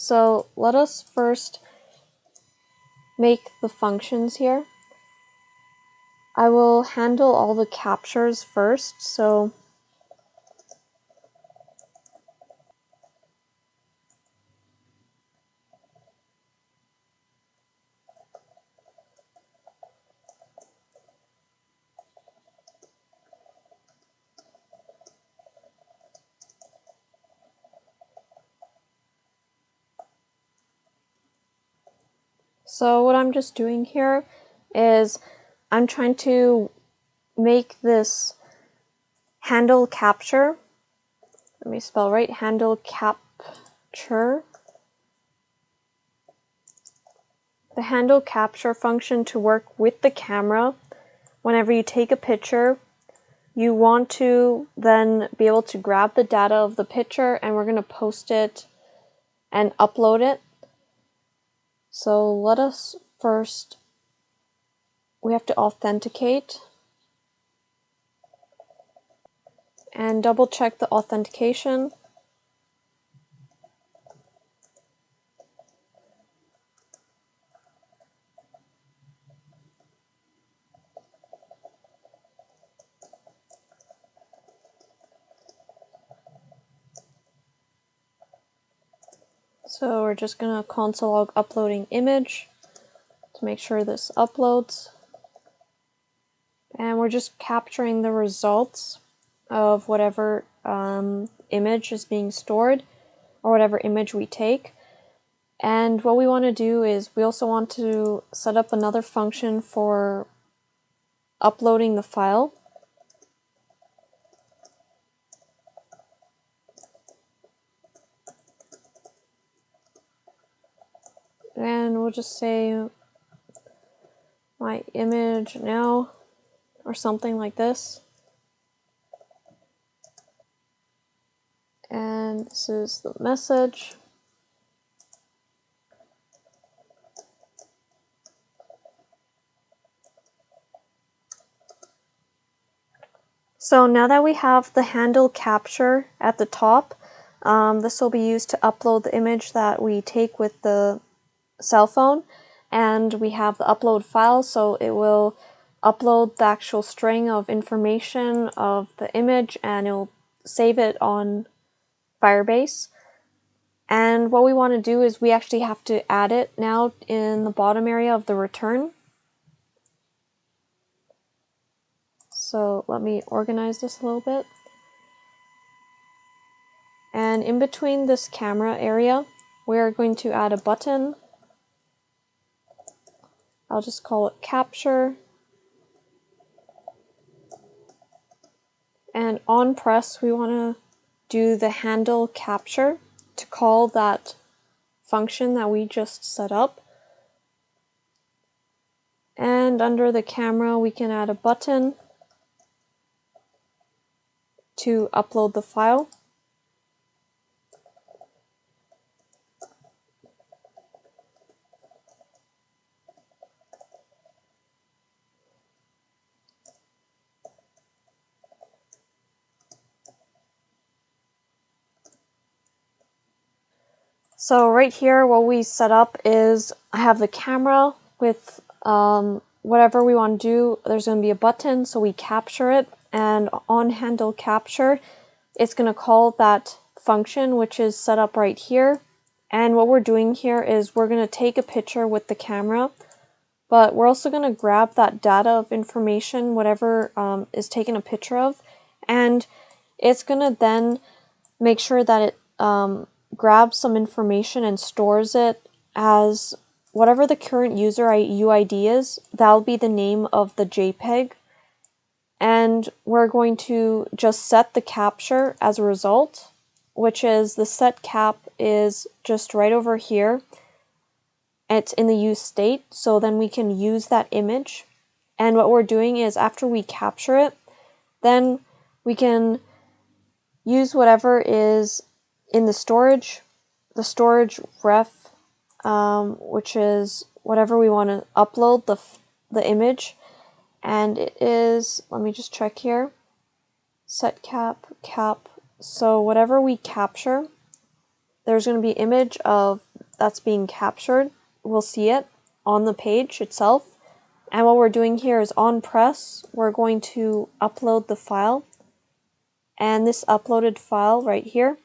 So let us first make the functions here. I will handle all the captures first. So what I'm just doing here is I'm trying to make this handle capture. Let me spell right, handle capture. The handle capture function to work with the camera. Whenever you take a picture, you want to then be able to grab the data of the picture, and we're going to post it and upload it. So let us first, we have to authenticate and double check the authentication. So we're just going to console log uploading image to make sure this uploads. And we're just capturing the results of whatever image is being stored, or whatever image we take. And what we want to do is we also want to set up another function for uploading the file. And we'll just say my image now, or something like this. And this is the message. So now that we have the handle capture at the top, this will be used to upload the image that we take with the cell phone, and we have the upload file, so it will upload the actual string of information of the image, and it will save it on Firebase. And what we want to do is we actually have to add it now in the bottom area of the return. So let me organize this a little bit. And in between this camera area, we're going to add a button. I'll just call it capture. And on press, we want to do the handle capture to call that function that we just set up. And under the camera, we can add a button to upload the file. So right here, what we set up is I have the camera with whatever we want to do. There's going to be a button, so we capture it, and on handle capture, it's going to call that function, which is set up right here. And what we're doing here is we're going to take a picture with the camera, but we're also going to grab that data of information, whatever is taken a picture of, and it's going to then make sure that it grabs some information and stores it as whatever the current user UID is. That'll be the name of the JPEG, and we're going to just set the capture as a result, which is the set cap is just right over here. It's in the use state, so then we can use that image. And what we're doing is after we capture it, then we can use whatever is in the storage ref, which is whatever we want to upload the image, and it is, let me just check here, set cap. So whatever we capture, there's going to be image of that's being captured. We'll see it on the page itself. And what we're doing here is on press, we're going to upload the file. And this uploaded file right here,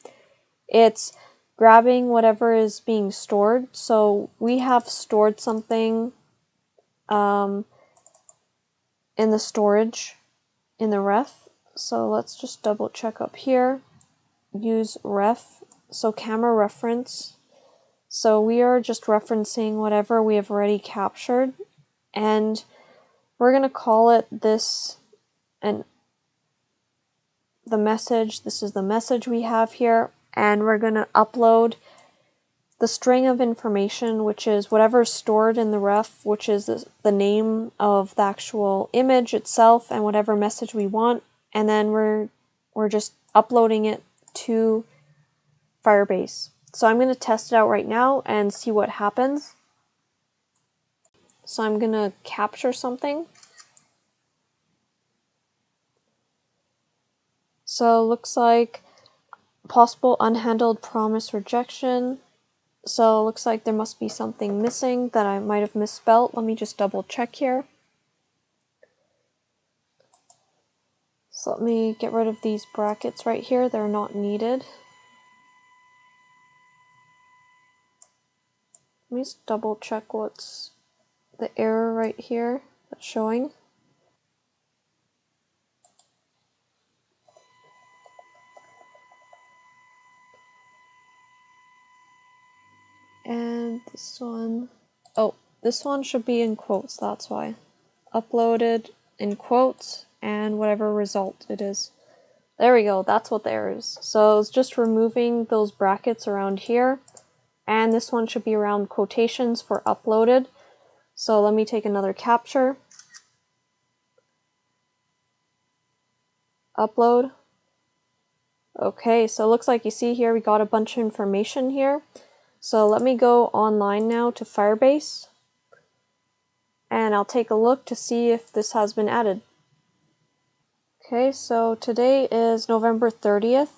it's grabbing whatever is being stored. So we have stored something in the storage in the ref. So let's just double check up here. Use ref, so camera reference. So we are just referencing whatever we have already captured. And we're going to call it this and the message. This is the message we have here, and we're going to upload the string of information, which is whatever's stored in the ref, which is the name of the actual image itself and whatever message we want, and then we're just uploading it to Firebase. So I'm going to test it out right now and see what happens. So I'm going to capture something. So it looks like possible unhandled promise rejection. So it looks like there must be something missing that I might have misspelled. Let me just double check here. So let me get rid of these brackets right here. They're not needed. Let me just double check what's the error right here that's showing. And this one, oh, this one should be in quotes, that's why. Uploaded in quotes and whatever result it is. There we go, that's what the error is. So it's just removing those brackets around here. And this one should be around quotations for uploaded. So let me take another capture. Upload. Okay, so it looks like you see here we got a bunch of information here. So let me go online now to Firebase. And I'll take a look to see if this has been added. Okay, so today is November 30th.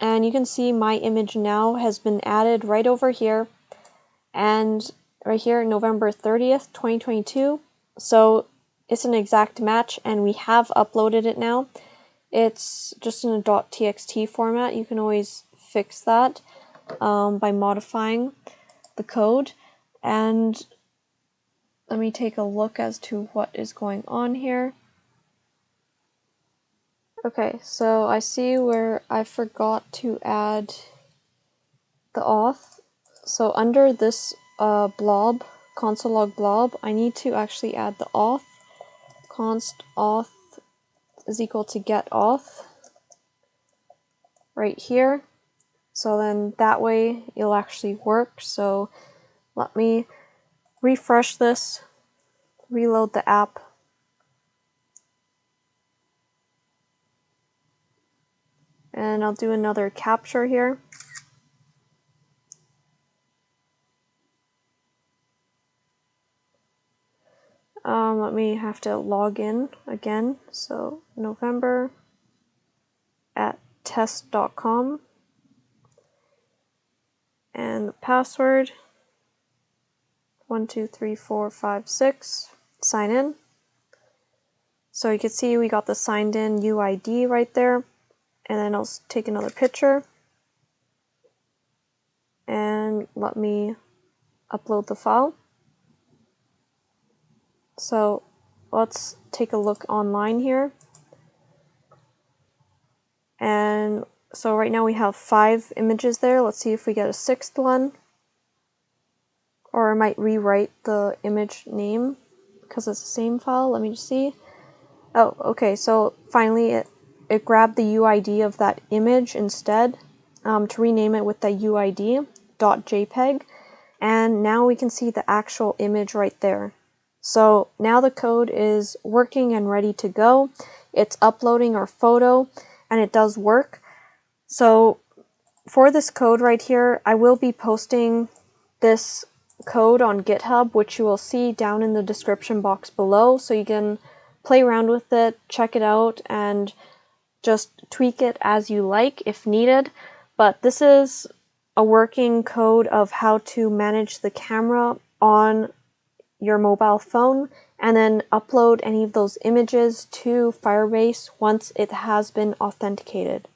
And you can see my image now has been added right over here. And right here, November 30th, 2022. So it's an exact match, and we have uploaded it now. It's just in a .txt format. You can always fix that by modifying the code. And let me take a look as to what is going on here. Okay, so I see where I forgot to add the auth. So under this blob, console log blob, I need to actually add the auth. Const auth is equal to get auth right here. So then that way it'll actually work. So let me refresh this, reload the app. And I'll do another capture here. Let me have to log in again. So November at test.com. And the password 123456. Sign in. So you can see we got the signed in UID right there. And then I'll take another picture. And let me upload the file. So let's take a look online here. And so right now we have 5 images there. Let's see if we get a 6th one. Or I might rewrite the image name because it's the same file. Let me just see. Oh, okay, so finally it grabbed the UID of that image instead to rename it with the UID .jpeg. And now we can see the actual image right there. So now the code is working and ready to go. It's uploading our photo and it does work. So for this code right here, I will be posting this code on GitHub, which you will see down in the description box below. So you can play around with it, check it out, and just tweak it as you like if needed. But this is a working code of how to manage the camera on your mobile phone, and then upload any of those images to Firebase once it has been authenticated.